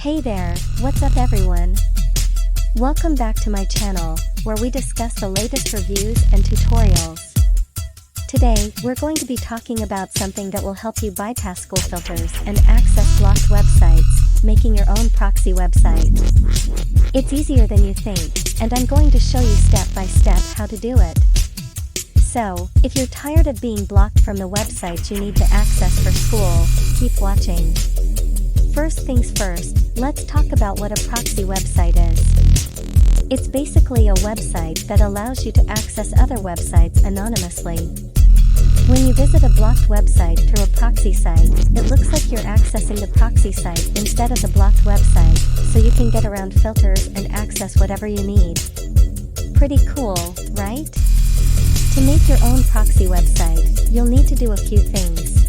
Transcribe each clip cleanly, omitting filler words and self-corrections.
Hey there, what's up everyone? Welcome back to my channel, where we discuss the latest reviews and tutorials. Today, we're going to be talking about something that will help you bypass school filters and access blocked websites, making your own proxy website. It's easier than you think, and I'm going to show you step by step how to do it. So, if you're tired of being blocked from the websites you need to access for school, keep watching. First things first, let's talk about what a proxy website is. It's basically a website that allows you to access other websites anonymously. When you visit a blocked website through a proxy site, it looks like you're accessing the proxy site instead of the blocked website, so you can get around filters and access whatever you need. Pretty cool, right? To make your own proxy website, you'll need to do a few things.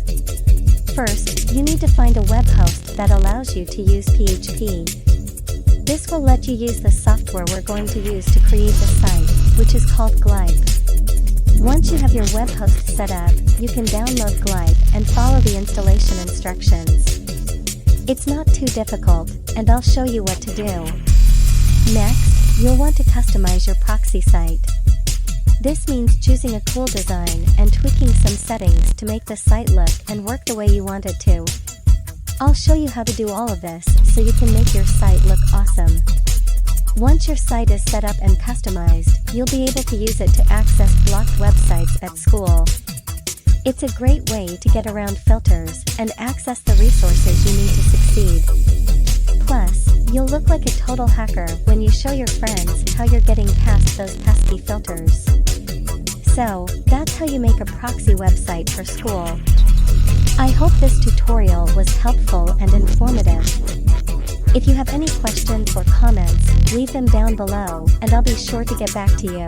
First, you need to find a web host that allows you to use PHP. This will let you use the software we're going to use to create the site, which is called Glide. Once you have your web host set up, you can download Glide and follow the installation instructions. It's not too difficult, and I'll show you what to do. Next, you'll want to customize your proxy site. This means choosing a cool design and tweaking some settings to make the site look and work the way you want it to. I'll show you how to do all of this so you can make your site look awesome. Once your site is set up and customized, you'll be able to use it to access blocked websites at school. It's a great way to get around filters and access the resources you need to succeed. Plus, you'll look like a total hacker when you show your friends how you're getting past those pesky filters. So, that's how you make a proxy website for school. I hope this tutorial was helpful and informative. If you have any questions or comments, leave them down below, and I'll be sure to get back to you.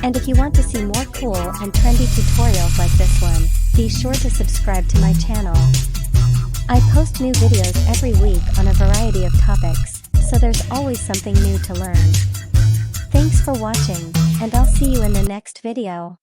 And if you want to see more cool and trendy tutorials like this one, be sure to subscribe to my channel. I post new videos every week on a variety of topics, so there's always something new to learn. Thanks for watching, and I'll see you in the next video.